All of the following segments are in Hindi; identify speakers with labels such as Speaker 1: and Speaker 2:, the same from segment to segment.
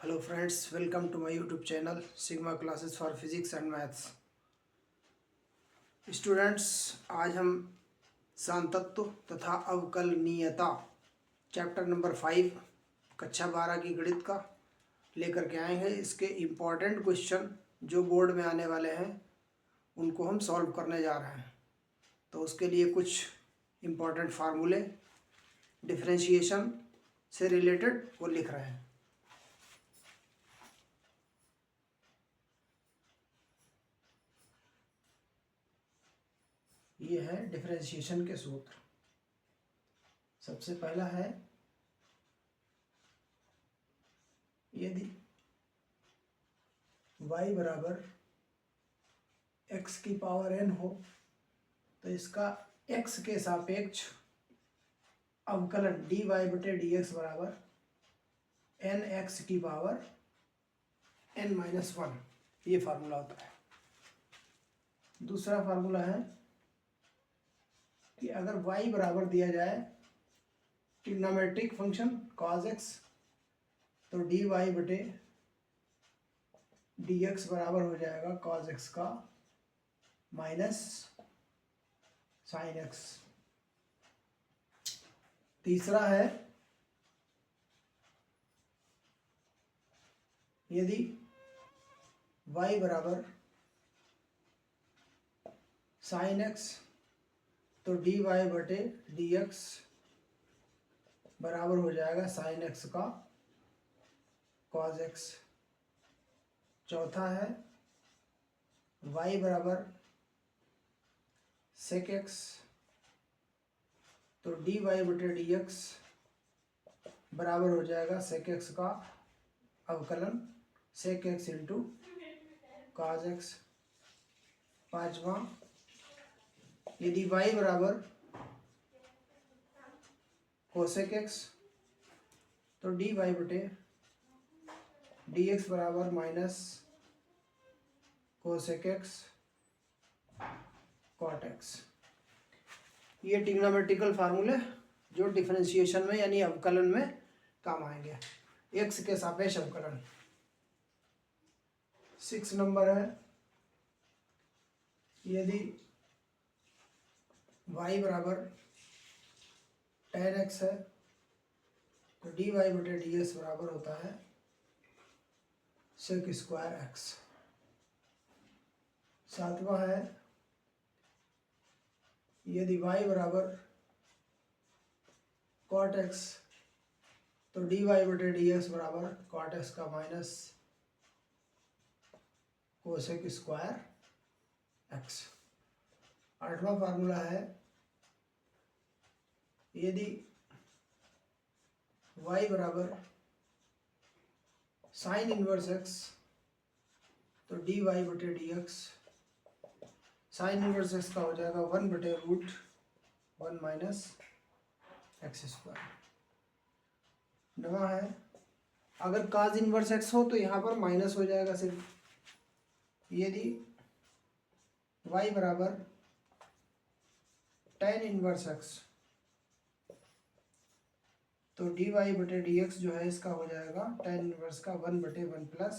Speaker 1: Hello friends, welcome to my YouTube channel Sigma Classes for physics and maths. Students, आज हम सांतत्व तथा अवकलनीयता चैप्टर नंबर 5 कक्षा 12 की गणित का लेकर के आए हैं। इसके इम्पॉर्टेंट क्वेश्चन जो बोर्ड में आने वाले हैं उनको हम सॉल्व करने जा रहे हैं। तो उसके लिए कुछ इम्पॉर्टेंट फार्मूले डिफरेंशिएशन से रिलेटेड वो लिख रहे हैं। ये है डिफरेंशिएशन के सूत्र। सबसे पहला है, यदि y बराबर x की पावर n हो तो इसका x के सापेक्ष अवकलन dy बटे dx बराबर nx की पावर n-1, ये फार्मूला होता है। दूसरा फार्मूला है कि अगर y बराबर दिया जाए ट्रिग्नोमेट्रिक फंक्शन cos x तो dy बटे dx बराबर हो जाएगा cos x का माइनस sin x। तीसरा है, यदि y बराबर sin x तो dy बटे dx बराबर हो जाएगा sin x का cos x। चौथा है, y बराबर sec x तो dy बटे dx बराबर हो जाएगा sec x का अवकलन sec x into cos x। पांचवा, यदि y बराबर cosec x तो dy बटे dx बराबर minus cosec x cot x। ये ट्रिग्नोमेट्रिकल फार्मूले जो डिफरेंशिएशन में यानी अवकलन में काम आएंगे। x के सापेक्ष अवकलन। 6 नंबर है, यदि y बराबर tan x है तो dy बटे ds बराबर होता है sec स्क्वायर x। सातवां है, यदि y बराबर cot x तो dy बटे dx बराबर cot x का माइनस कोसेक स्क्वायर x। आठवां फार्मूला है, यदि y बराबर साइन इनवर्स x तो dy बटे dx साइन इनवर्स x का हो जाएगा 1 बटे रूट 1 माइनस एक्स स्क्वायर। नवा है, अगर काज इनवर्स x हो तो यहाँ पर माइनस हो जाएगा सिर्फ। यदि y बराबर tan इनवर्स x तो dy बटे dx जो है इसका हो जाएगा tan इनवर्स का 1 बटे 1 प्लस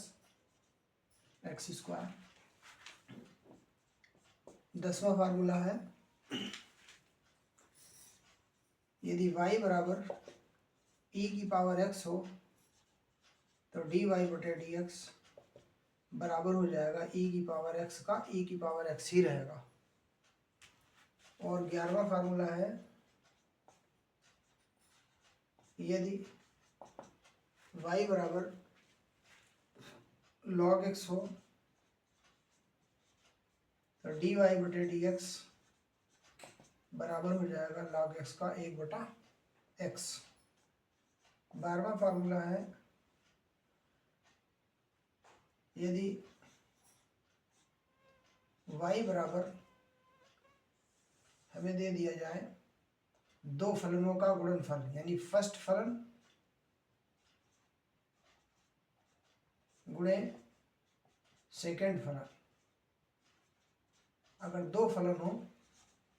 Speaker 1: एक्स स्क्वायर। 10वां फार्मूला है, यदि y बराबर e की पावर x हो तो dy बटे dx बराबर हो जाएगा e की पावर x का e की पावर x ही रहेगा। और 11वां फार्मूला है, यदि y बराबर log x हो तो dy बटे dx बराबर हो जाएगा log x का 1 बटा x। 12वां फार्मूला है, यदि y बराबर हमें दे दिया जाए दो फलनों का गुणनफल यानी फर्स्ट फलन गुणे सेकेंड फलन। अगर दो फलन हो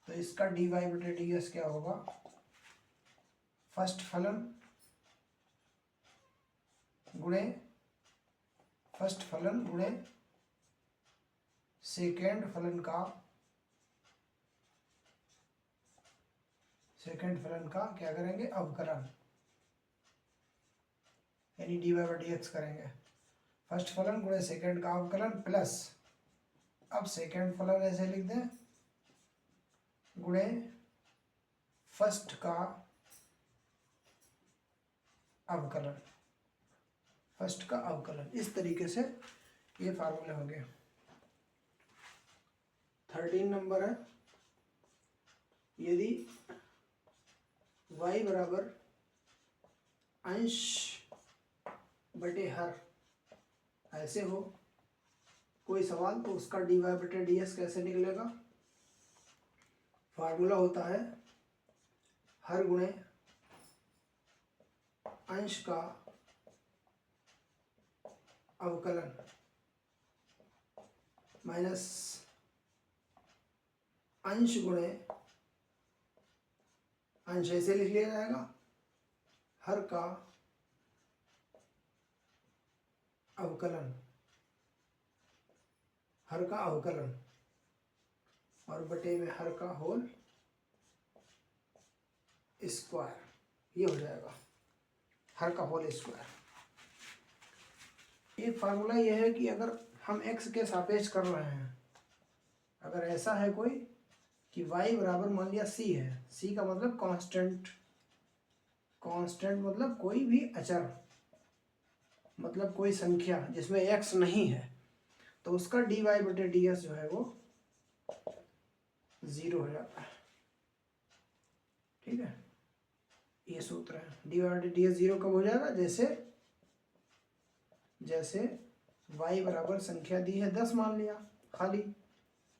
Speaker 1: तो इसका dy बटे ds क्या होगा, फर्स्ट फलन गुणे फर्स्ट फलन गुणे सेकेंड फलन का क्या करेंगे, अवकलन, यानी dy बाई डी एक्स करेंगे। फर्स्ट फलन गुणे सेकेंड का अवकलन प्लस, अब सेकेंड फलन ऐसे लिख दें, गुणे फर्स्ट का अवकलन, इस तरीके से ये फार्मूले होंगे। 13 नंबर है, यदि y बराबर अंश बटे हर ऐसे हो कोई सवाल, तो उसका dy बटे ds कैसे निकलेगा। फार्मूला होता है हर गुणे अंश का अवकलन माइनस अंश गुणे अंश, ऐसे लिख लिया जाएगा, हर का अवकलन, और बटे में हर का होल स्क्वायर, ये हो जाएगा हर का होल स्क्वायर। एक फार्मूला ये है कि अगर हम x के सापेक्ष कर रहे हैं, अगर ऐसा है कोई कि y बराबर मान लिया c है, c का मतलब कांस्टेंट मतलब कोई भी अचर, मतलब कोई संख्या जिसमें x नहीं है, तो उसका dy बटे ds जो है वो 0 हो जाता है। ठीक है, ये सूत्र है। dy बटे ds 0 कब हो जाएगा, जैसे y बराबर संख्या दी है 10 मान लिया खाली,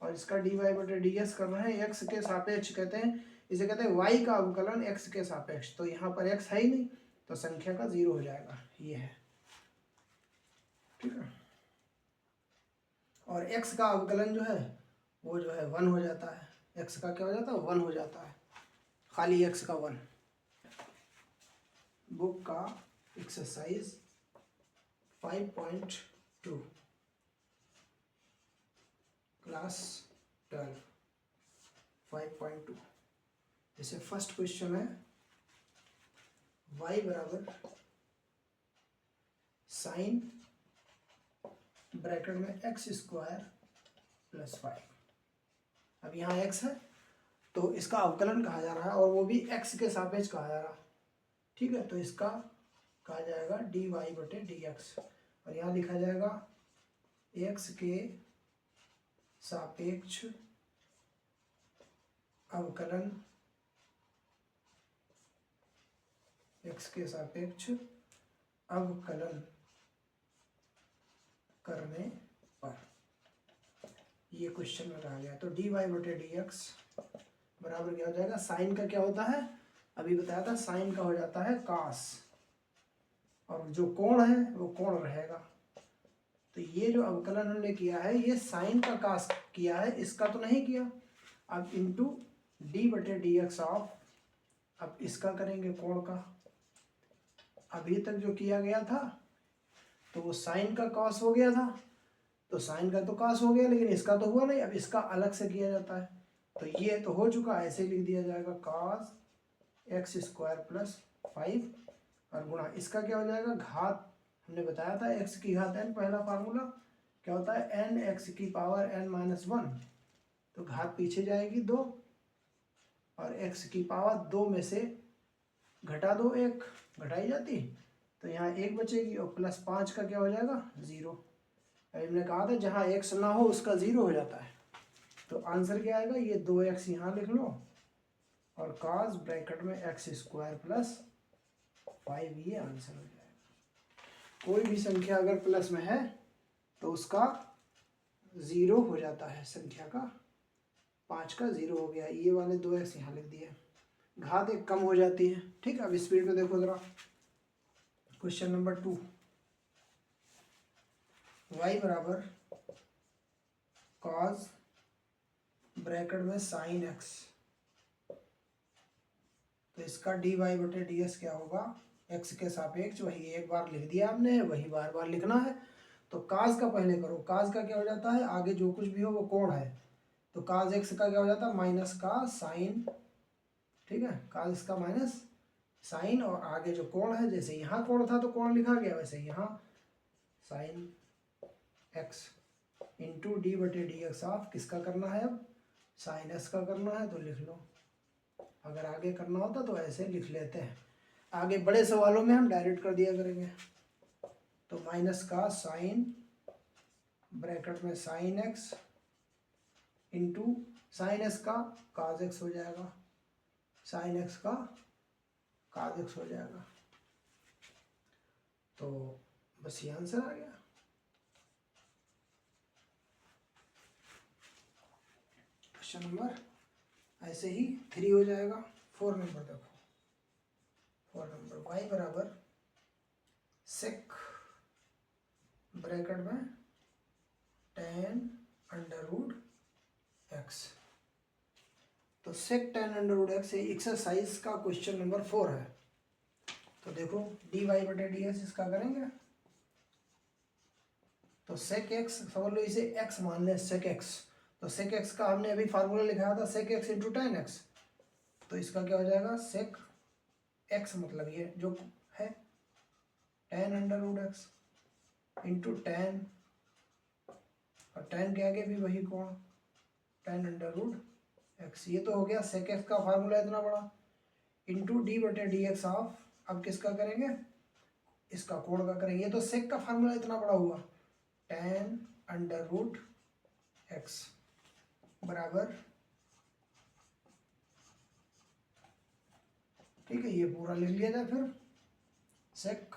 Speaker 1: और इसका dy बटे ds कर रहे हैं x के सापेक्ष, कहते हैं इसे कहते हैं y का अवकलन x के सापेक्ष, तो यहाँ पर x है ही नहीं, तो संख्या का 0 हो जाएगा, ये है। ठीक है, और x का अवकलन जो है वो जो है 1 हो जाता है, x का क्या हो जाता है, 1 हो जाता है, खाली x का 1। बुक का एक्सरसाइज 5.2 क्लास 12 5.2, जैसे फर्स्ट क्वेश्चन है y बराबर साइन ब्रैकेट में x स्क्वायर प्लस 5। अब यहाँ x है तो इसका अवकलन कहा जा रहा है, और वो भी x के सापेक्ष कहा जा रहा है। ठीक है, तो इसका कहा जाएगा dy बटे dx, और यहाँ लिखा जाएगा x के सापेक्ष अवकलन, x के सापेक्ष अवकलन करने पर, ये क्वेश्चन में कहा गया। तो dy बटे dx बराबर क्या हो जाएगा, साइन का क्या होता है, अभी बताया था, साइन का हो जाता है कास, और जो कोण है वो कोण रहेगा। तो ये जो अवकलन हमने किया है ये साइन का कास किया है, इसका तो नहीं किया। अब इंटू डी बटे डी एक्स ऑफ, अब इसका करेंगे कोण का। अभी तक जो किया गया था तो वो साइन का कॉस हो गया था, तो साइन का तो कॉस हो गया, लेकिन इसका तो हुआ नहीं। अब इसका अलग से किया जाता है, तो ये तो हो चुका, ऐसे लिख दिया जाएगा कॉस एक्स स्क्वायर प्लस 5, और गुणा इसका क्या हो जाएगा, घात, हमने बताया था x की घात n, पहला फार्मूला क्या होता है n x की पावर n माइनस 1, तो घात पीछे जाएगी 2, और x की पावर 2 में से घटा दो 1, घटाई जाती, तो यहाँ 1 बचेगी, और प्लस 5 का क्या हो जाएगा 0। अभी हमने कहा था जहाँ x ना हो उसका 0 हो जाता है, तो आंसर क्या आएगा, ये 2x यहाँ लिख लो, और cos ब्रैकेट में x स्क्वायर प्लस 5, ये आंसर हो जाएगा। कोई भी संख्या अगर प्लस में है तो उसका 0 हो जाता है, संख्या का 5 का 0 हो गया, ये वाले 2x यहाँ लिख दिए, घात 1 कम हो जाती है। ठीक है, अब स्पीड में देखो जरा, क्वेश्चन नंबर 2, y बराबर cos ब्रैकेट में साइन x, तो इसका dy बटे ds क्या होगा, x के सापेक्ष, वही एक बार लिख दिया हमने, वही बार बार लिखना है, तो काज का पहले करो, काज का क्या हो जाता है, आगे जो कुछ भी हो वो कोण है, तो काज एक्स का क्या हो जाता है, माइनस का साइन, ठीक है, काज इसका माइनस साइन, और आगे जो कोण है, जैसे यहाँ कोण था तो कोण लिखा गया, वैसे यहाँ साइन एक्स इंटू डी बटे डी एक्स ऑफ किसका करना है, अब साइन एक्स का करना है, तो लिख लो। अगर आगे करना होता तो ऐसे लिख लेते हैं, आगे बड़े सवालों में हम डायरेक्ट कर दिया करेंगे। तो माइनस का साइन ब्रैकेट में sine x into sine x का काज एक्स हो जाएगा, साइन एक्स का काज एक्स हो जाएगा। तो बस ये आंसर आ गया। क्वेश्चन नंबर ऐसे ही 3 हो जाएगा। 4 नंबर देखो, 4 नंबर y बराबर सेक ब्रैकेट में tan अंडर रूट एक्स। तो sec tan under root x exercise का क्वेश्चन नंबर 4 है। तो देखो dy बटे डी एक्स इसका करेंगे, तो सेक एक्स समझ लो इसे x मान लें, सेक एक्स, तो सेक एक्स का हमने अभी फार्मूला लिखाया था sec x into tan x, तो इसका क्या हो जाएगा, सेक एक्स मतलब ये जो है tan under root x into tan, और टेन के आगे भी वही कोण टेन अंडर रूट एक्स, ये तो हो गया सेक एक्स का फार्मूला इतना बड़ा, इंटू डी बटे डी एक्स ऑफ, अब किसका करेंगे, इसका कोण का करेंगे, ये तो सेक का फार्मूला इतना बड़ा हुआ, टेन अंडर रूट एक्स बराबर, ठीक है, ये पूरा लिख लिया जाए फिर, sec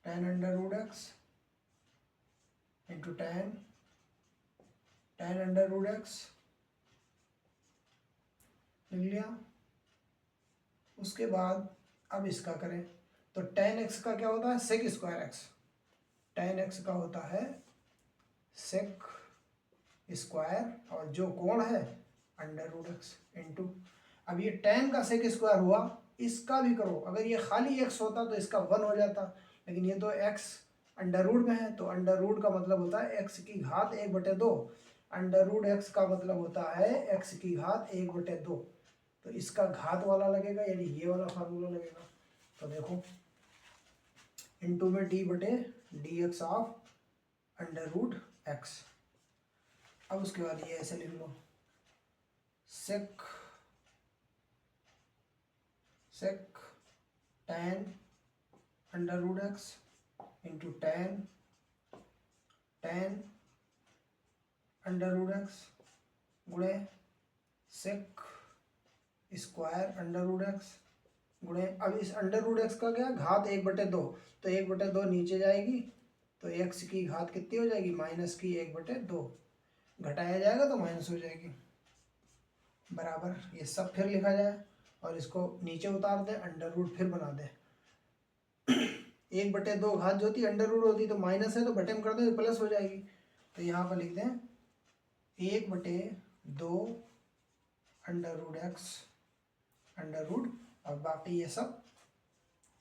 Speaker 1: tan under root x into tan under root x लिख लिया। उसके बाद अब इसका करें, तो टेन एक्स का क्या होता है, sec square x, tan x का होता है सेक स्क्वायर, और जो कोण है अंडर रूट एक्स इंटू, अब ये टेन का सेक स्क्वायर हुआ, इसका भी करो, अगर ये खाली एक्स होता तो इसका 1 हो जाता, लेकिन ये तो एक्स अंडर रूट में है, तो अंडर रूट का मतलब होता है एक्स की घात 1/2, अंडर रूट एक्स का मतलब होता है एक्स की घात 1/2, तो इसका घात वाला लगेगा, यानी ये वाला फार्मूला लगेगा। तो देखो इंटू में डी बटे d x of under root x, अब उसके बाद ये ऐसे लिख लो, sec tan under root x into tan under root x गुणे sec square under root x गुणे, अब इस अंडर रूट एक्स का क्या घात 1/2, तो 1/2 नीचे जाएगी, तो एक्स की घात कितनी हो जाएगी, माइनस की 1/2, घटाया जाएगा तो माइनस हो जाएगी, बराबर, ये सब फिर लिखा जाए और इसको नीचे उतार दे, अंडर रूट फिर बना दे, 1/2 घात जो थी अंडर रूट होती, तो माइनस है तो बटे में कर दो प्लस हो जाएगी, तो यहाँ पर लिख दें 1/2 under root x under root, और बाकी ये सब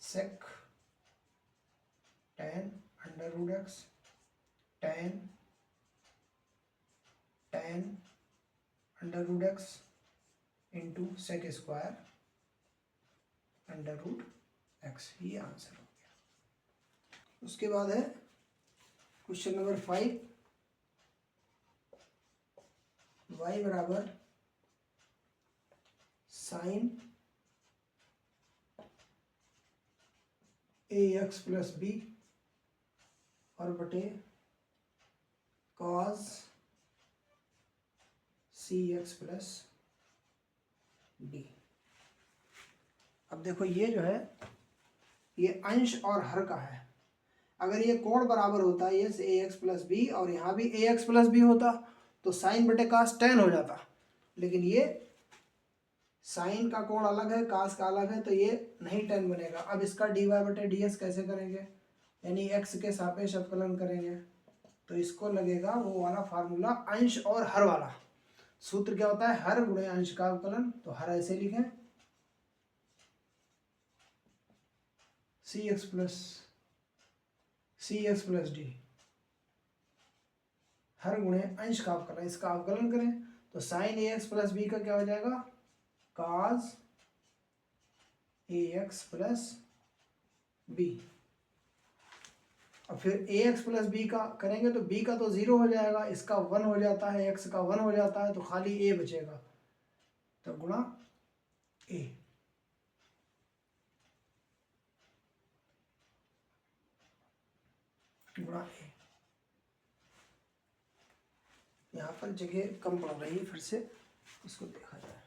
Speaker 1: sec tan under root x tan under root x into sec square under root x, ये आंसर हो गया। उसके बाद है क्वेश्चन नंबर 5, y बराबर sine a x plus b और बटे cos c x plus d. अब देखो ये जो है ये अंश और हर का है, अगर ये कोण बराबर होता ये ए एक्स प्लस बी और यहाँ भी ए एक्स प्लस बी होता तो साइन बटे कास टेन हो जाता, लेकिन ये साइन का कोण अलग है, कास का अलग है, तो ये नहीं टेन बनेगा। अब इसका डी वाई बटे डी एस कैसे करेंगे, यानी एक्स के सापेक्ष अवकलन करेंगे, तो इसको लगेगा वो वाला फार्मूला अंश और हर वाला। सूत्र क्या होता है, हर गुणे अंश का अवकलन, तो हर ऐसे लिखें सी एक्स प्लस सी एक्स प्लस डी, हर गुणे अंश का अवकलन, इसका अवकलन करें तो sign a x plus B का क्या हो जाएगा, काज ए एक्स प्लस बी। और फिर ए एक्स प्लस बी का करेंगे तो बी का तो 0 हो जाएगा, इसका 1 हो जाता है, एक्स का 1 हो जाता है, तो खाली ए बचेगा, तो गुणा ए। गुणा ए। यहाँ पर जगह कम पड़ रही है, फिर से इसको देखा जाए।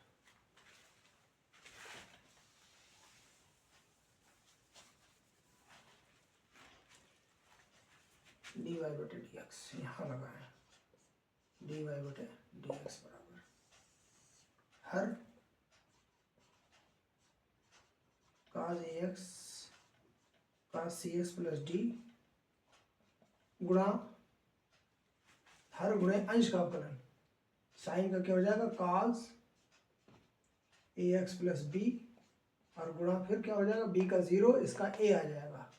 Speaker 1: डी वाई बटे डी एक्स यहाँ लगाए, डी वाई बटे डी एक्स बराबर हर काज ए एक्स काज सी एक्स प्लस डी गुणा हर गुणे अंश का अवकलन, साइन का क्या हो जाएगा, काज ए एक्स प्लस बी, और गुणा फिर क्या हो जाएगा, बी का 0, इसका ए आ जाएगा,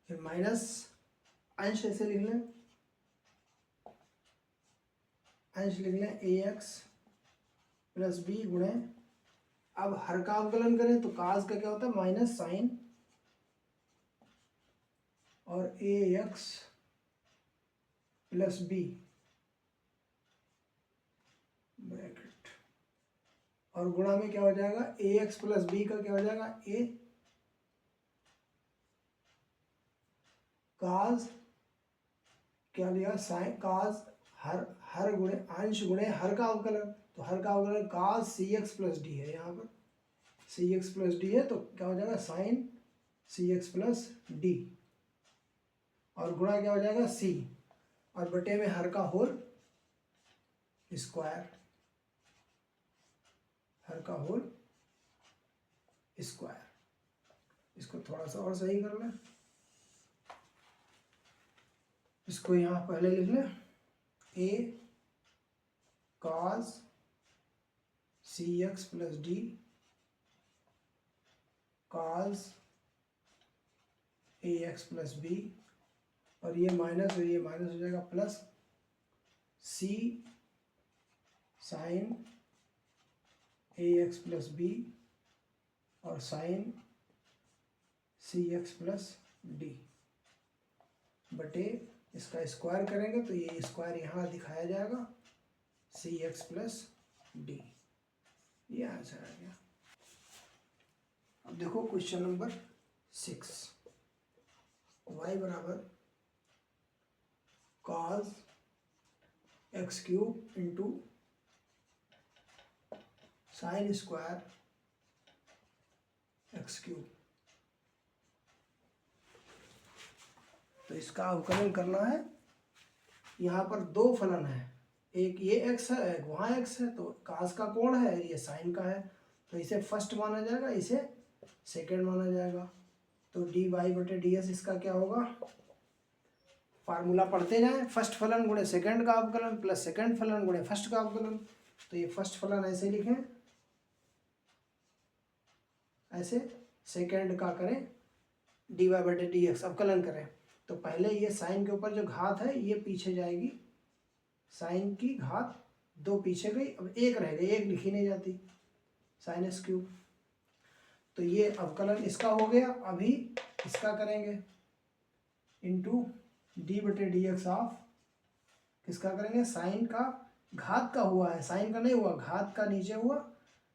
Speaker 1: फिर माइनस अंश ऐसे लिख लें, अंश लिख लें ए एक्स प्लस बी गुणे, अब हर का अवकलन करें तो काज का क्या होता है, माइनस साइन और ए एक्स प्लस बी ब्रैकेट, और गुणा में क्या हो जाएगा, ए एक्स प्लस बी का क्या हो जाएगा, ए काज क्या लिया, साइन काज हर गुणे अंश गुणे हर का अवकलन, तो हर का अवकलन काज सी एक्स प्लस डी है, यहाँ पर सी एक्स प्लस डी है, तो क्या हो जाएगा, साइन सी एक्स प्लस डी, और गुणा क्या हो जाएगा, सी, और बटे में हर का होल स्क्वायर, हर का होल स्क्वायर। इसको थोड़ा सा और सही कर लें, इसको यहाँ पहले लिख लें, ए cos c x plus D cos A x plus b, और ये माइनस हो जाएगा plus C sign a x plus b और साइन सी एक्स प्लस डी बटे इसका स्क्वायर करेंगे तो ये स्क्वायर यहाँ दिखाया जाएगा, सी एक्स प्लस डी, ये आंसर आ गया। अब देखो क्वेश्चन नंबर 6, y बराबर cos x cube into sine square x cube, तो इसका अवकलन करना है। यहाँ पर दो फलन है, एक ये x है एक वहाँ x है, तो कास का कोण है, ये साइन का है, तो इसे फर्स्ट माना जाएगा, इसे सेकंड माना जाएगा, तो डी वाई बटे डी एस इसका क्या होगा, फार्मूला पढ़ते जाएं, फर्स्ट फलन गुणे सेकंड का अवकलन प्लस सेकंड फलन गुणे फर्स्ट का अवकलन, तो ये फर्स्ट फलन ऐसे लिखें, ऐसे सेकंड का करें डी वाई बटे डी एक्स अवकलन करें, तो पहले ये साइन के ऊपर जो घात है ये पीछे जाएगी, साइन की घात दो पीछे गई, अब एक रह गई, एक लिखी नहीं जाती, साइन एस क्यूब, तो ये अवकलन इसका हो गया। अभी इसका करेंगे इंटू डी बटे डी एक्स ऑफ किसका करेंगे, साइन का घात का हुआ है, साइन का नहीं हुआ, घात का नीचे हुआ,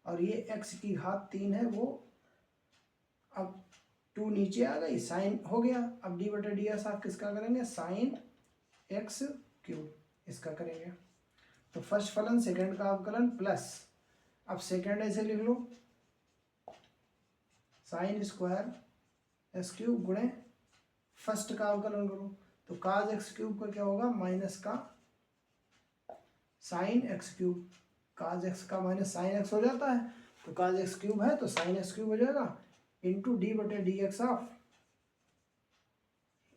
Speaker 1: और ये एक्स की घात 3 है, वो अब 2 नीचे आ गई, साइन हो गया। अब डी बटे डी एक्स ऑफ किसका करेंगे, साइन एक्स क्यूब, इसका करेंगे, तो फर्स्ट फलन सेकंड का अवकलन प्लस, अब सेकंड ऐसे लिख लो, साइन स्क्वायर एक्स क्यूब गुणे फर्स्ट का अवकलन करो, तो काज एक्स क्यूब का क्या होगा, माइनस का साइन एक्स क्यूब, काज एक्स का माइनस साइन एक्स हो जाता है, तो काज एक्स क्यूब है तो साइन एक्स क्यूब हो जाएगा, इंटू डी बटे डी एक्स ऑफ,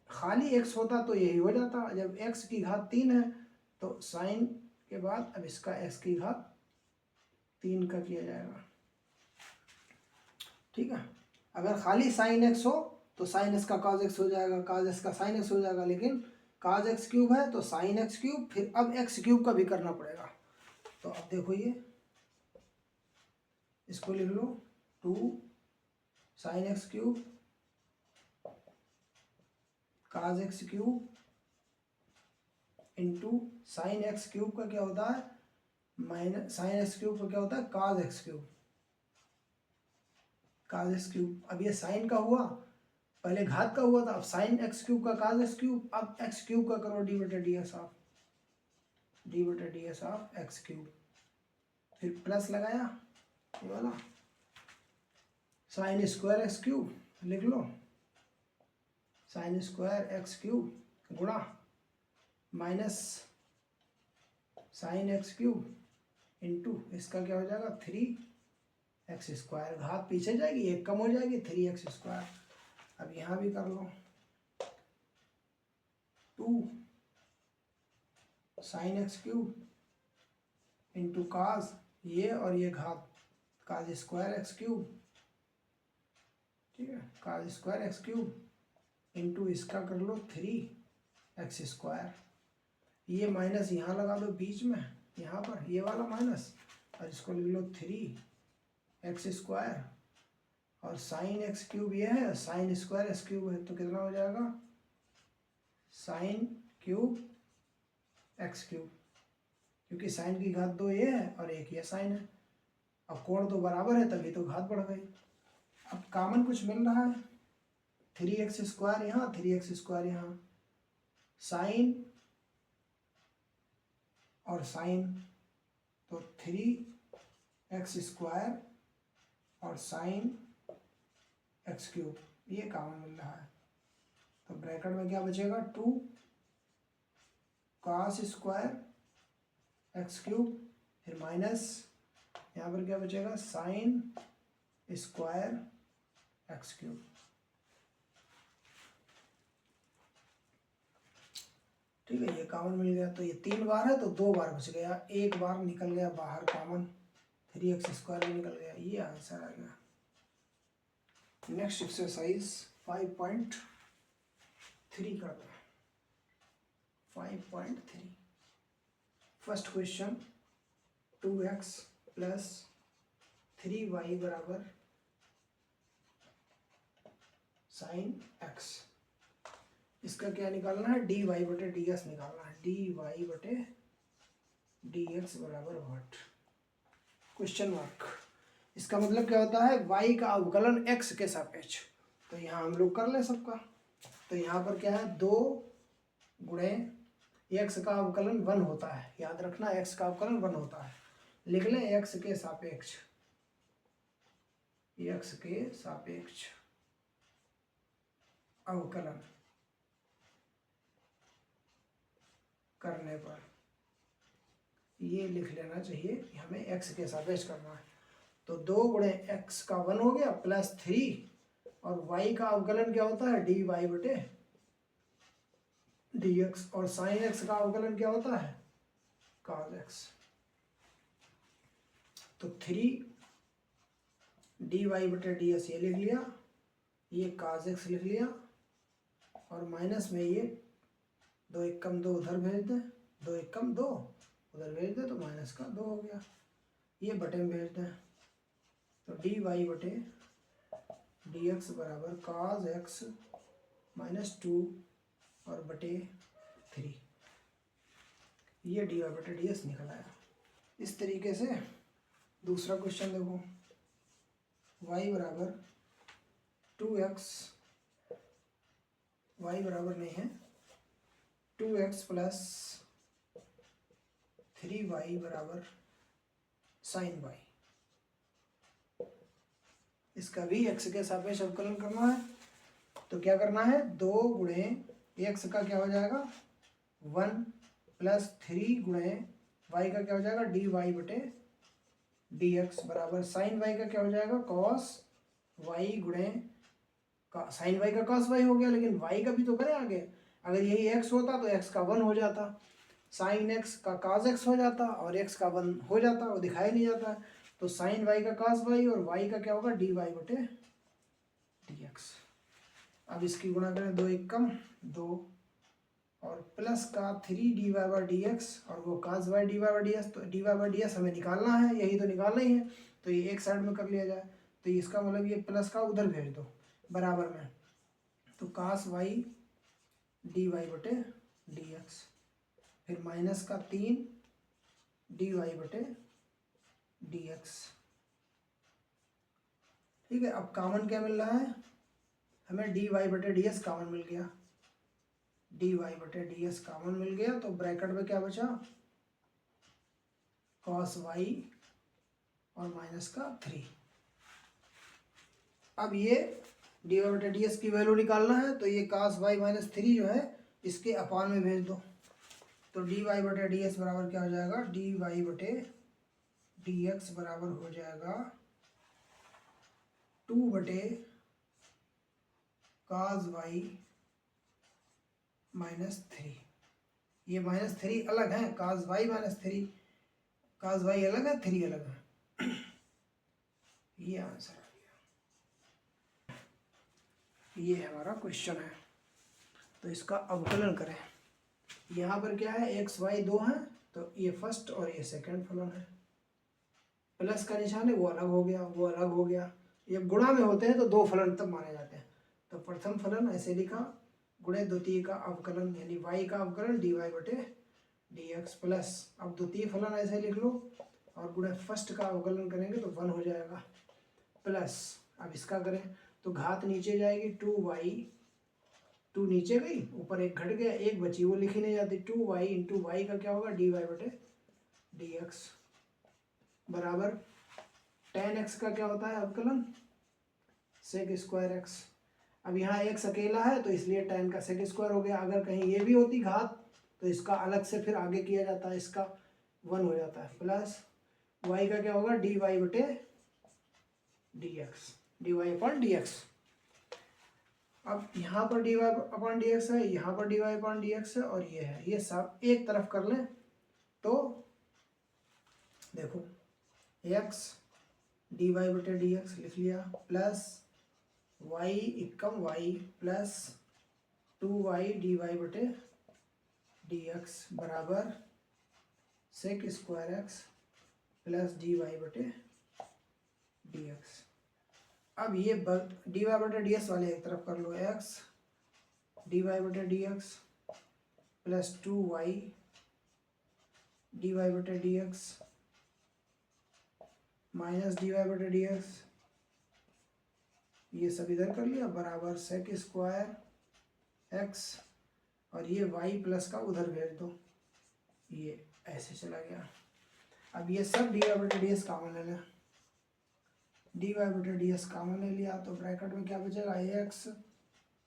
Speaker 1: खाली एक्स होता तो यही हो जाता, जब एक्स की घात 3 है तो साइन के बाद अब इसका एक्स की घात 3 का किया जाएगा, ठीक है। अगर खाली साइन एक्स हो तो साइन एक्स का कॉज एक्स हो जाएगा, कॉज एक्स का साइन एक्स हो जाएगा, लेकिन कॉज एक्स क्यूब है तो साइन एक्स क्यूब, फिर अब एक्स क्यूब का भी करना पड़ेगा। तो अब देखो ये इसको लिख लो 2 sine x cube cos x cube into sine x cube का क्या होता है माइनस साइन एक्स क्यूब का क्या होता है cos x cube, cos x cube. अब ये साइन का हुआ, पहले घात का हुआ था, अब साइन एक्स क्यूब का कॉज एक्स क्यूब, अब एक्स क्यूब का करो डी बटे d S of x cube, फिर प्लस लगाया ये वाला साइन स्क्वायर एक्स क्यूब लिख लो, साइन स्क्वायर एक्स क्यूब गुणा minus sine x cube into इसका क्या हो जाएगा 3x स्क्वायर, घात पीछे जाएगी एक कम हो जाएगी 3x स्क्वायर। अब यहाँ भी कर लो 2 साइन एक्स क्यूब इंटू काज ये और ये घात काज स्क्वायर एक्स क्यूब, ठीक है, काज स्क्वायर एक्स क्यूब इंटू इसका कर लो 3x स्क्वायर, ये माइनस यहाँ लगा दो बीच में यहाँ पर ये वाला माइनस, और इसको लिख लो 3x स्क्वायर, और साइन एक्स क्यूब ये है साइन स्क्वायर एक्स क्यूब है तो कितना हो जाएगा साइन क्यूब एक्स क्यूब, क्योंकि साइन की घात 2 ये है और एक ये साइन है, अब कोण तो बराबर है तभी तो घात बढ़ गई। अब कॉमन कुछ मिल रहा है 3x स्क्वायर यहाँ 3x स्क्वायर यहाँ, साइन और साइन तो 3x स्क्वायर और साइन एक्स क्यूब ये कॉमन मिल रहा है, तो ब्रैकेट में क्या बचेगा 2 कॉस स्क्वायर एक्स क्यूब, फिर माइनस यहाँ पर क्या बचेगा साइन स्क्वायर एक्स क्यूब। ठीक है, ये कॉमन मिल गया, तो ये 3 बार है तो 2 बार बच गया, एक बार निकल गया बाहर कॉमन, 3x स्क्वायर भी निकल गया, ये आंसर आ गया। नेक्स्ट एक्सरसाइज 5.3 कर दो, 5.3 first question 2x plus 3y बराबर साइन x, इसका क्या निकालना है dy बटे dx निकालना है, dy बटे dx बराबर व्हाट, क्वेश्चन मार्क। इसका मतलब क्या होता है y का अवकलन x के सापेक्ष, तो यहाँ हम लोग कर लें सबका, तो यहाँ पर क्या है 2 गुणे x का अवकलन 1 होता है, याद रखना x का अवकलन 1 होता है, लिख लें x के सापेक्ष, x के सापेक्ष अवकलन करने पर ये लिख लेना चाहिए कि हमें x के सापेक्ष करना है, तो 2 गुणे x का 1 हो गया प्लस 3 और y का अवकलन क्या होता है dy बटे dx, और साइन x का अवकलन क्या होता है cos x, तो 3 dy बटे ds ये लिख लिया, ये cos x लिख लिया, और माइनस में ये 2 एकम 2 उधर भेज दें, 2 एकम 2 उधर भेज दें तो माइनस का 2 हो गया, ये बटे में भेज दें, तो dy बटे dx बराबर cos x माइनस 2 और बटे 3, ये dy बटे ds निकल आया। इस तरीके से दूसरा क्वेश्चन देखो, y बराबर 2x, y बराबर नहीं है 2x प्लस 3y बराबर साइन y, इसका भी x के सापेक्ष अवकलन करना है, तो क्या करना है 2 गुणे x का क्या हो जाएगा 1 प्लस 3 गुणे y का क्या हो जाएगा dy बटे dx बराबर साइन y का क्या हो जाएगा cos y गुणे साइन y का cos y हो गया, लेकिन y का भी तो करें आगे, अगर यही x होता तो x का 1 हो जाता, साइन x का cos x हो जाता और x का 1 हो जाता, वो दिखाई नहीं जाता, तो साइन y का cos y और y का क्या होगा dy बटे dx। अब इसकी गुणा करें, 2 एकम 2 और प्लस का 3 dy बाई डी एक्स और वो cos y d y by d x. तो d y by d x हमें निकालना है, यही तो निकालना ही है, तो ये एक साइड में कर लिया जाए। तो इसका मतलब ये प्लस का उधर भेज दो बराबर में, तो कास वाई डी वाई बटे डी एक्स, फिर माइनस का 3 डी वाई बटे डी एक्स। ठीक है, अब कॉमन क्या मिल रहा है हमें, डी वाई बटे डी एस कॉमन मिल गया, डी वाई बटे डी एस कॉमन मिल गया। तो ब्रैकेट में क्या बचा, कॉस वाई और माइनस का 3। अब ये डी वाई बटे डी एस की वैल्यू निकालना है, तो ये कॉस वाई माइनस 3 जो है इसके अपान में भेज दो। तो डी वाई बटे डी एस बराबर क्या हो जाएगा, डी वाई बटे डी एक्स बराबर हो जाएगा 2 बटे कॉस वाई माइनस 3। ये माइनस 3 अलग है, cos y minus 3, cos y अलग है, 3 अलग है। ये आंसर आ गया, ये हमारा क्वेश्चन है। तो इसका अवकलन करें, यहाँ पर क्या है एक्स वाई 2 है, तो ये फर्स्ट और ये सेकंड फलन है, प्लस का निशान है वो अलग हो गया, वो अलग हो गया। ये गुणा में होते हैं तो 2 फलन तब माने जाते हैं। तो प्रथम फलन ऐसे लिखा, गुणे द्वितीय का अवकलन यानी y का अवकलन dy बटे dx प्लस, अब द्वितीय फलन ऐसे लिख लो और गुणे फर्स्ट का अवकलन करेंगे तो 1 हो जाएगा प्लस। अब इसका करें तो घात नीचे जाएगी, 2y, 2 नीचे गई, ऊपर 1 घट गया, 1 बची वो लिखी नहीं जाती, 2y इंटू वाई का क्या होगा dy बटे dx बराबर tan x का क्या होता है अवकलन सेक स्क्वायर x। अब यहाँ x अकेला है तो इसलिए tan का सेक स्क्वायर हो गया, अगर कहीं ये भी होती घात तो इसका अलग से फिर आगे किया जाता है, इसका 1 हो जाता है प्लस y का क्या होगा dy बटे dx, dy अपॉन dx। अब यहाँ पर dy अपॉन dx है, यहाँ पर dy अपॉन dx है और ये है, ये सब एक तरफ कर लें तो देखो x dy बटे dx लिख लिया प्लस y इक्कम y प्लस 2y dy बटे dx बराबर sec square x plus dy बटे dx। अब ये dy बटे dx वाले एक तरफ कर लो, x dy बटे dx प्लस 2y dy बटे dx माइनस dy बटे dx, ये सब इधर कर लिया बराबर सेक स्क्वायर x और ये y प्लस का उधर भेज दो, ये ऐसे चला गया। अब ये सब dy बटे ds कॉमन ले लें, dy बटे ds कॉमन ले लिया तो ब्रैकेट में क्या बचेगा x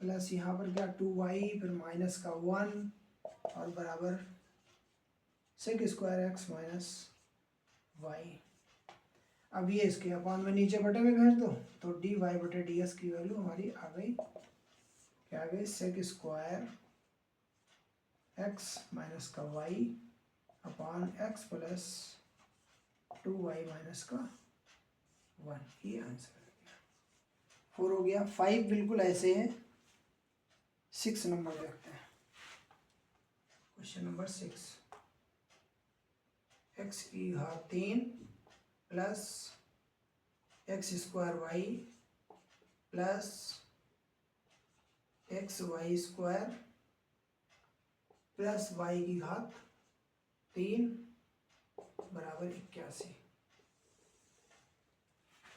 Speaker 1: प्लस यहाँ पर क्या 2y फिर माइनस का 1 और बराबर sec square x minus y। अब ये इसके अपान में नीचे बटे में भेज दो तो dy बटे ds की वैल्यू हमारी आ गई, क्या आ गई सेक स्क्वायर x माइनस का y अपान x प्लस 2y माइनस का 1। ये आंसर हो गया, 4 हो गया। 5 बिल्कुल ऐसे है। 6 नंबर देखते हैं, क्वेश्चन नंबर 6, x की घात 3 plus x square y plus x y square plus y की घात 3 बराबर 81।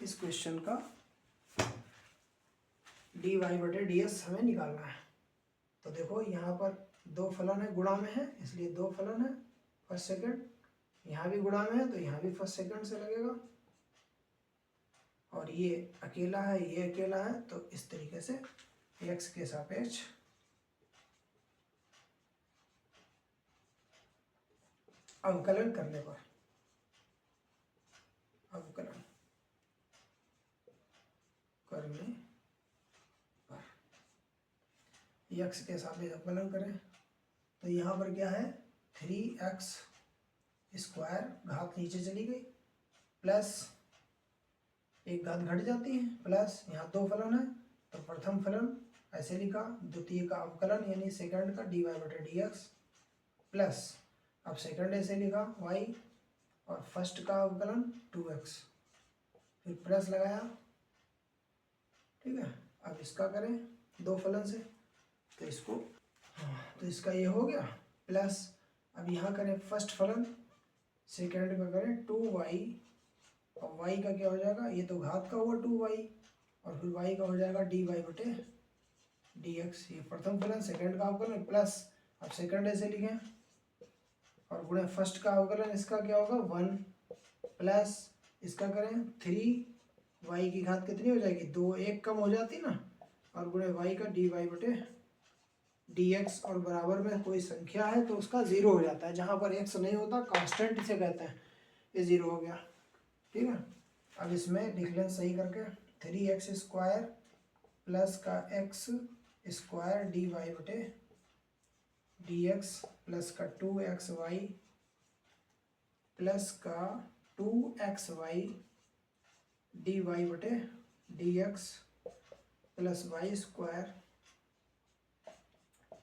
Speaker 1: इस क्वेश्चन का डी वाई बटे डी एस हमें निकालना है। तो देखो यहाँ पर 2 फलन है, गुणा में है इसलिए 2 फलन है फर्स्ट सेकंड, यहाँ भी गुणा में है तो यहाँ भी फर्स्ट सेकंड से लगेगा और ये अकेला है ये अकेला है, तो इस तरीके से x के सापेक्ष अवकलन करने पर x के सापेक्ष अवकलन करें तो यहाँ पर क्या है 3x स्क्वायर घात नीचे चली गई प्लस एक घात घट जाती है प्लस यहाँ 2 फलन है तो प्रथम फलन ऐसे लिखा, द्वितीय का अवकलन यानी सेकंड का dy बटे dx प्लस, अब सेकंड ऐसे लिखा y और फर्स्ट का अवकलन 2x, फिर प्लस लगाया, ठीक है। अब इसका करें दो फलन से, तो इसको, तो इसका ये हो गया प्लस, अब यहाँ करें फर्स्ट फलन, सेकंड का करें 2y और y का क्या हो जाएगा, ये तो घात का हुआ 2y और फिर y का हो जाएगा dy बटे dx, ये प्रथम फलन सेकंड का अवकलन प्लस, अब सेकंड ऐसे लिखें और गुणे फर्स्ट का अवकलन, इसका क्या होगा 1 प्लस, इसका करें 3 y की घात कितनी हो जाएगी 2, एक कम हो जाती ना, और गुणे y का dy बटे dx, और बराबर में कोई संख्या है तो उसका जीरो हो जाता है, जहाँ पर x नहीं होता कांस्टेंट इसे कहते हैं, ये जीरो हो गया, ठीक है। अब इसमें लिख लें सही करके, 3x स्क्वायर प्लस का x स्क्वायर dy बटे dx प्लस का 2xy प्लस का 2xy dy बटे dx plus y square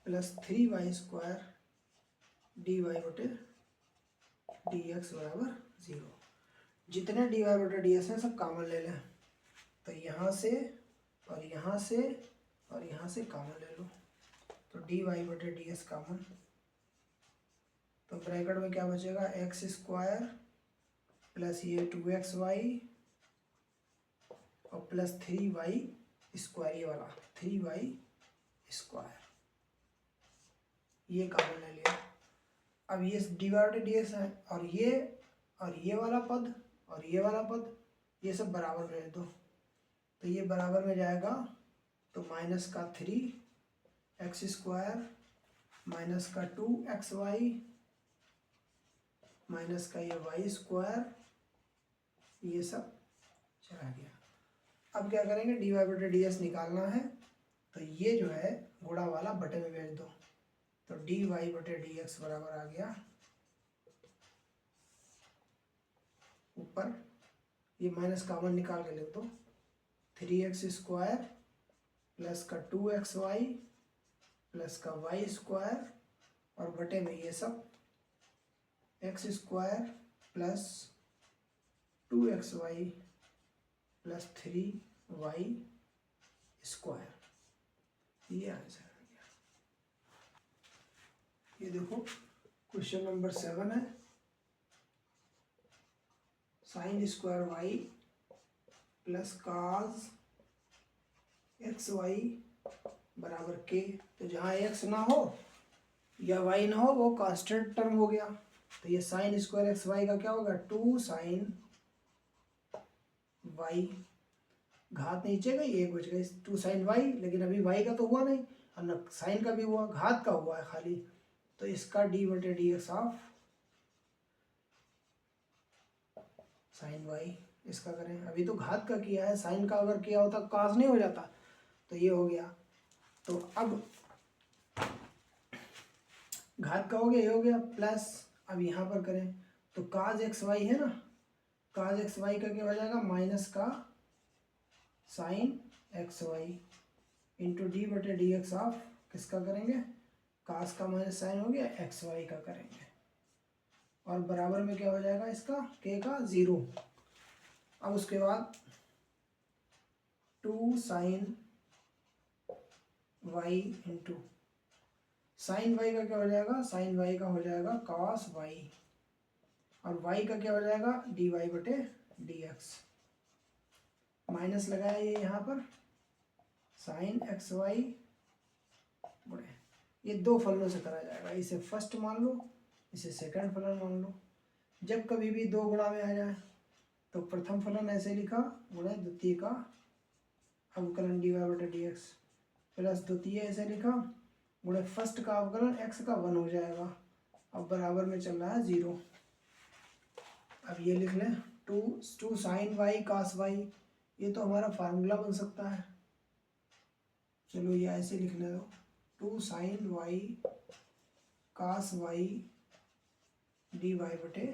Speaker 1: plus 3y square dy बटे dx बराबर 0। जितने dy बटे dx हैं सब कॉमन ले लें, तो यहाँ से और यहाँ से और यहाँ से कॉमन ले लो, तो dy बटे dx कॉमन, तो ब्रैकेट में क्या बचेगा x स्क्वायर प्लस ये 2xy और प्लस 3y स्क्वायर, ये वाला 3y स्क्वायर, ये कॉमन ले लिया। अब ये dy बटे dx है, और ये वाला पद और ये वाला पद ये सब बराबर भेज दो, तो ये बराबर में जाएगा, तो माइनस का 3x स्क्वायर माइनस का 2xy माइनस का ये y स्क्वायर, ये सब चला गया। अब क्या करेंगे, dy बटे dx निकालना है, तो ये जो है गुणा वाला बटे में भेज दो, तो dy बटे dx बराबर आ गया, ऊपर ये माइनस कॉमन निकाल के लिख दो, 3x स्क्वायर प्लस का 2xy प्लस का y स्क्वायर और बटे में ये सब x square plus 2xy plus 3y square, ये आंसर आ गया। ये देखो क्वेश्चन नंबर 7 है, साइन स्क्वायर y प्लस काज xy बराबर k, तो जहाँ x ना हो या y ना हो वो कांस्टेंट टर्म हो गया, तो ये साइन स्क्वायर xy का क्या होगा 2 साइन y, घात नीचे गई एक बच गई 2 साइन y, लेकिन अभी y का तो हुआ नहीं और न साइन का भी हुआ, घात का हुआ है खाली, तो इसका d बटे dx ऑफ साइन y, इसका करें, अभी तो घात का किया है, साइन का अगर किया होता काज नहीं हो जाता, तो ये हो गया, तो अब घात का हो गया, ये हो गया प्लस, अब यहाँ पर करें तो काज xy है ना, काज xy का क्या हो जाएगा माइनस का साइन xy इंटू डी बटे डी एक्स ऑफ किसका करेंगे, काज का माइनस साइन हो गया xy का करेंगे, और बराबर में क्या हो जाएगा इसका k का 0। अब उसके बाद 2 sine y into sine y का क्या हो जाएगा, साइन y का हो जाएगा cos y, और y का क्या हो जाएगा dy बटे dx, माइनस लगाया ये यहाँ पर साइन xy बड़े, ये दो फलनों से करा जाएगा, इसे फर्स्ट मान लो इसे सेकंड फलन मान लो। जब कभी भी दो गुणा में आ जाए तो प्रथम फलन ऐसे लिखा गुणे द्वितीय का अवकलन dy बटे dx प्लस द्वितीय ऐसे लिखा गुणे फर्स्ट का अवकलन x का 1 हो जाएगा, अब बराबर में चल रहा है 0। अब ये लिख लें 2 साइन y cos y, ये तो हमारा फार्मूला बन सकता है, चलो ये ऐसे लिखने दो 2 sine y cos y dy बटे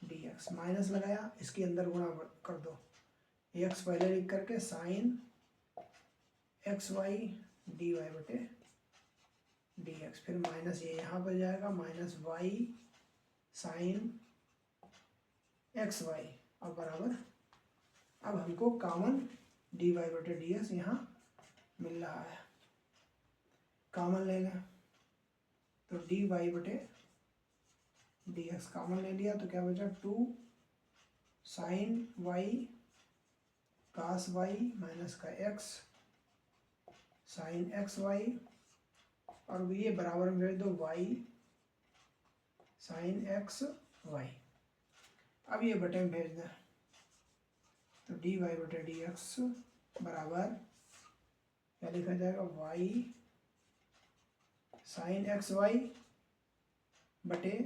Speaker 1: dx, माइनस लगाया इसके अंदर गुणा कर दो, x पहले लिख करके sine x y d y बटे डी एक्स, फिर माइनस ये यहाँ पर जाएगा minus y sine x y और बराबर, अब हमको कॉमन डी वाई बटे डी एक्स यहाँ मिल रहा है, कॉमन ले लें तो डी वाई बटे डी एक्स कॉमन ले लिया तो क्या बचा 2 sine y cos y minus का एक्स साइन एक्स वाई, और ये बराबर में भेज दो वाई साइन एक्स वाई। अब ये बटे में भेज दें तो डी वाई बटे डी एक्स बराबर क्या लिखा जाएगा वाई साइन एक्स वाई बटे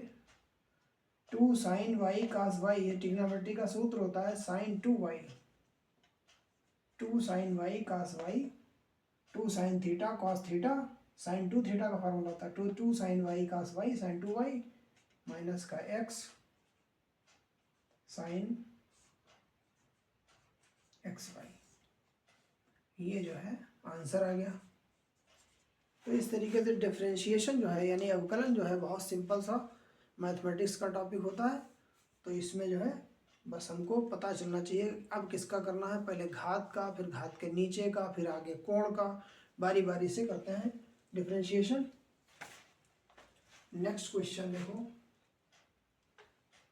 Speaker 1: 2 साइन वाई कास वाई, ये ट्रिग्नोमेट्री का सूत्र होता है sine 2y, 2 sine y cos y, 2 sine theta cos theta, sine 2 theta का फॉर्मूला होता है 2 sine y cos y sine 2y minus का x साइन एक्स वाई, ये जो है आंसर आ गया। तो इस तरीके से डिफरेंशिएशन जो है यानी अवकलन जो है बहुत सिंपल सा मैथमेटिक्स का टॉपिक होता है। तो इसमें जो है बस हमको पता चलना चाहिए अब किसका करना है, पहले घात का, फिर घात के नीचे का, फिर आगे कोण का, बारी बारी से करते हैं डिफरेंशिएशन। नेक्स्ट क्वेश्चन देखो,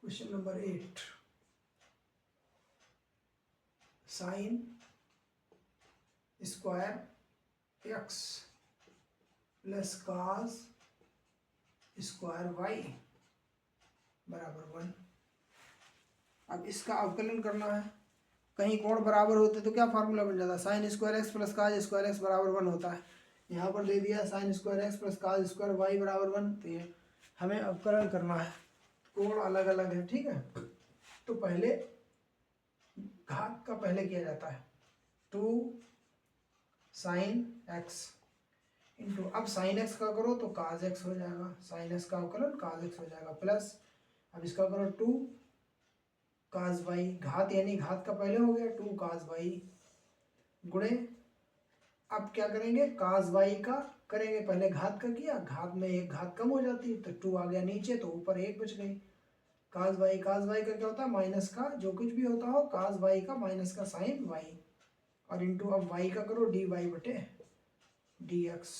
Speaker 1: question number 8, sine square x plus cos square y बराबर 1। अब इसका अवकलन करना है, कहीं कोण बराबर होते तो क्या फार्मूला बन जाता है, sine square x plus cos square x बराबर 1 होता है। यहाँ पर दे दिया sine square x plus cos square y बराबर 1, तो ये हमें अवकलन करना है, कोण अलग अलग है, ठीक है। तो पहले घात का पहले किया जाता है 2 साइन एक्स इंटू, अब साइन एक्स का करो तो काज एक्स हो जाएगा, साइन एक्स का अवकलन काज एक्स हो जाएगा, प्लस अब इसका करो 2 काज वाई, घात यानी घात का पहले हो गया 2 काज वाई गुणे, अब क्या करेंगे काज वाई का करेंगे, पहले घात का किया, घात में एक घात कम हो जाती है तो 2 आ गया नीचे तो ऊपर 1 बच गई, काज वाई का क्या होता है माइनस का, जो कुछ भी होता हो काज वाई का माइनस का साइन वाई, और इंटू अब वाई का करो डी वाई बटे डी एक्स,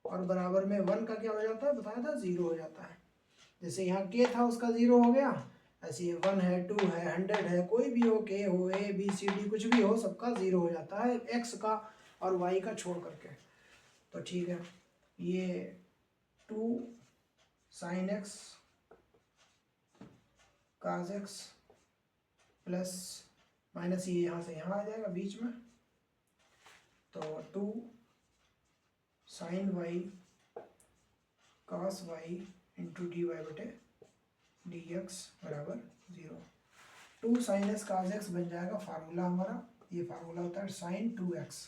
Speaker 1: और बराबर में 1 का क्या हो जाता है बताया था 0 हो जाता है, जैसे यहाँ के था उसका 0 हो गया, ऐसे ये 1 है 2 है 100 है कोई भी हो, के हो ए बी सी डी कुछ भी हो सबका 0 हो जाता है एक्स का और वाई का छोड़ करके। तो ठीक है, ये 2 साइन एक्स काज एक्स प्लस माइनस ये यहाँ से यहाँ आ जाएगा बीच में, तो 2 sine y cos Y into D y बटे डी एक्स बराबर 0। 2 साइन एक्स कास एक्स बन जाएगा फार्मूला हमारा, ये फार्मूला होता है साइन 2x।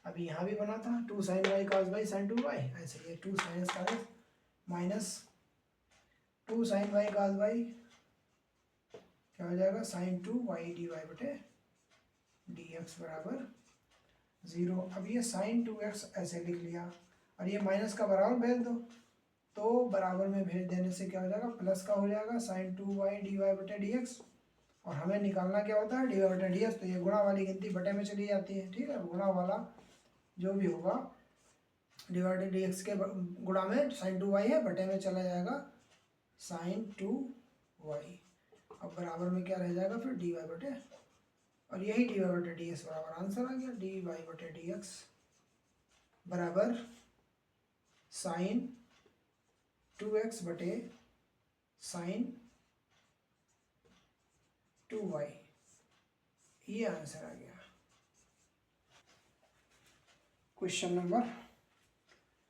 Speaker 1: अभी यहाँ भी बना था 2 sine y cos y sine 2y, ऐसे ये 2 साइन एक्स कास x minus 2 sine y cos Y क्या हो जाएगा साइन 2y डी वाई बटे डी एक्स बराबर 0। अब ये साइन 2x ऐसे लिख लिया और ये माइनस का बराबर भेज दो, तो बराबर में भेज देने से क्या हो जाएगा प्लस का हो जाएगा साइन 2y डी वाई बटे डी एक्स, और हमें निकालना क्या होता है डी वाई बटे डी एक्स, तो ये गुणा वाली गिनती बटे में चली जाती है, ठीक है। गुणा वाला जो भी होगा डी वाई बटे डी एक्स के गुणा में साइन 2y है, बटे में चला जाएगा साइन 2y, अब बराबर में क्या रह जाएगा फिर डी वाई बटे, और यही डी वाई बटे डी एक्स बराबर आंसर आ गया, डी वाई बटे डी एक्स बराबर साइन 2x बटे साइन 2y, ये आंसर आ गया। क्वेश्चन नंबर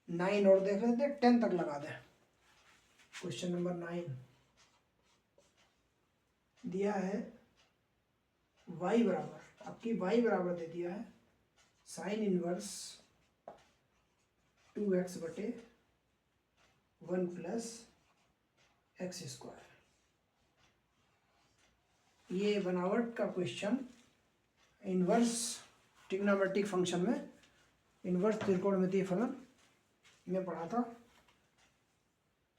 Speaker 1: 9 और देख लेते हैं, 10 तक लगा दें। क्वेश्चन नंबर 9 दिया है y बराबर, आपकी y बराबर दे दिया है साइन इनवर्स 2x बटे 1 प्लस एक्स स्क्वायर। ये बनावट का क्वेश्चन इनवर्स ट्रिग्नोमेट्रिक फंक्शन में इन्वर्स त्रिकोणमितीय फलन में पढ़ा था।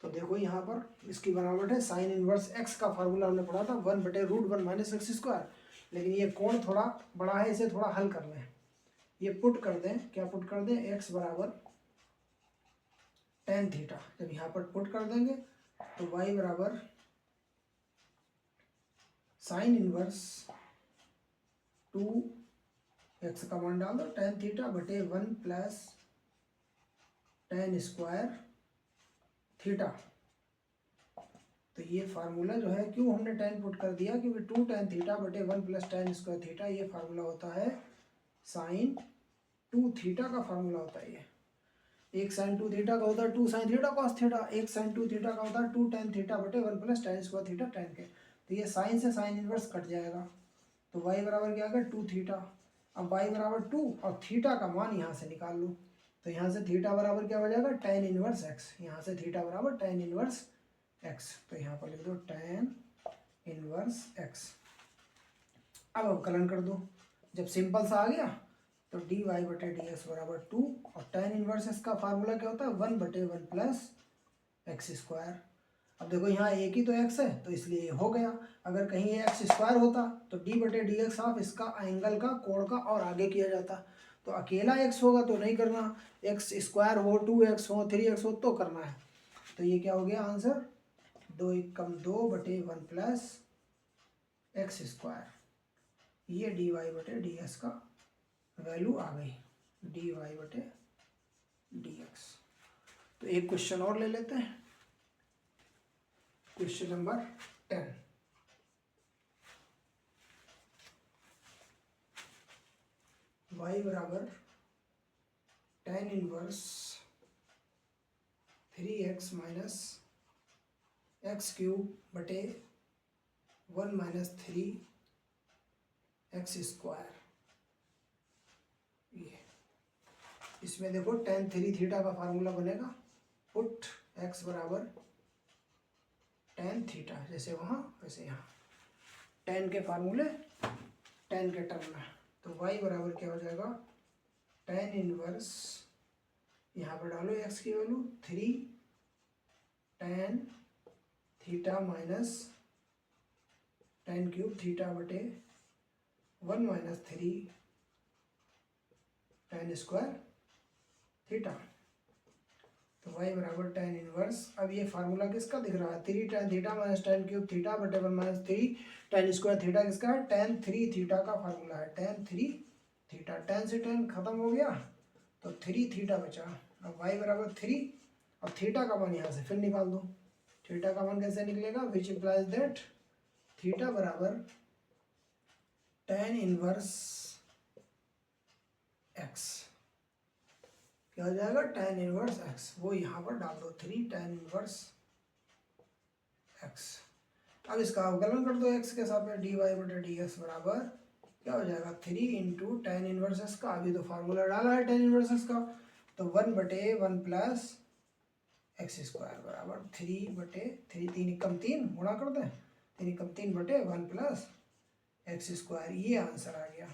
Speaker 1: तो देखो यहाँ पर इसकी बनावट है साइन इन्वर्स एक्स का फार्मूला हमने पढ़ा था 1/√1 माइनस एक्स स्क्वायर। लेकिन ये कोण थोड़ा बड़ा है, इसे थोड़ा हल कर लें। ये पुट कर दें, क्या पुट कर दें, एक्स बराबर tan थीटा। जब यहाँ पर पुट कर देंगे तो y बराबर साइन इन्वर्स 2x का मान डाल दो tan थीटा बटे 1 प्लस tan स्क्वायर थीटा। तो ये फार्मूला जो है, क्यों हमने tan पुट कर दिया, क्योंकि 2 tan थीटा बटे 1 प्लस tan स्क्वायर थीटा ये फार्मूला होता है साइन 2 थीटा का फार्मूला होता है। ये एक साइन 2 थीटा का होता है 2 साइन थीटा कॉस थीटा, एक साइन 2 थीटा का होता है 2 tan थीटा बटे 1 plus tan square theta tan के। तो ये साइन से साइन इन्वर्स कट जाएगा, तो y बराबर क्या आ गया 2 थीटा। अब y बराबर 2 और थीटा का मान यहाँ से निकाल लो, तो यहाँ से थीटा बराबर क्या हो जाएगा tan इन्वर्स x, यहाँ से थीटा बराबर tan इन्वर्स x। तो यहाँ पर लिख दो tan इन्वर्स x। अब अवकलन कर दो, जब सिंपल सा आ गया तो dy बटे डी एक्स बराबर 2 और tan इन्वर्स x का फार्मूला क्या होता है 1/1 प्लस एक्स स्क्वायर। अब देखो यहाँ एक ही तो x है तो इसलिए ये हो गया। अगर कहीं ये एक्स स्क्वायर होता तो d बटे डी एक्स ऑफ इसका एंगल का कोण का और आगे किया जाता। तो अकेला x होगा तो नहीं करना, एक्स स्क्वायर हो 2x हो 3x हो तो करना है। तो ये क्या हो गया आंसर 2 × 2 बटे 1 प्लस एक्स स्क्वायर। ये dy बटे डी एक्स का वैल्यू आ गई dy बटे डी एक्स। तो एक क्वेश्चन और ले लेते हैं, क्वेश्चन नंबर 10। y बराबर tan inverse 3x minus x cube बटे 1 माइनस 3x स्क्वायर। ये इसमें देखो tan 3 थीटा का फार्मूला बनेगा, पुट x बराबर tan थीटा, जैसे वहाँ वैसे यहाँ tan के फार्मूले tan के टर्म में। तो y बराबर क्या हो जाएगा tan इनवर्स, यहाँ पर डालो x की value 3 tan theta minus tan cube theta बटे 1 माइनस 3 tan स्क्वायर थीटा। तो y बराबर tan इनवर्स, अब ये फार्मूला किसका दिख रहा है 3 tan theta minus tan cube theta बटे 1 माइनस 3 tan स्क्वायर थीटा किसका है tan 3 थीटा का फार्मूला है tan 3 थीटा। tan से tan खत्म हो गया तो 3 थीटा बचा। अब y बराबर 3 और थीटा का मान यहाँ से फिर निकाल दो। थीटा का मान कैसे निकलेगा, विच इम्प्लाइज दैट थीटा बराबर tan इनवर्स x। क्या हो जाएगा tan इनवर्स x, वो यहाँ पर डाल दो 3 tan इनवर्स x। अब इसका अवकलन कर दो x के साथ में dy बटे डी एक्स बराबर क्या हो जाएगा 3 × tan इनवर्स x का, अभी तो फार्मूला डाला है tan इनवर्स x का, तो 1/1 प्लस एक्स स्क्वायर बराबर 3 बटे 3 3 × 3 गुणा कर दें 3 × 3 बटे 1 प्लस एक्स स्क्वायर। ये आंसर आ गया।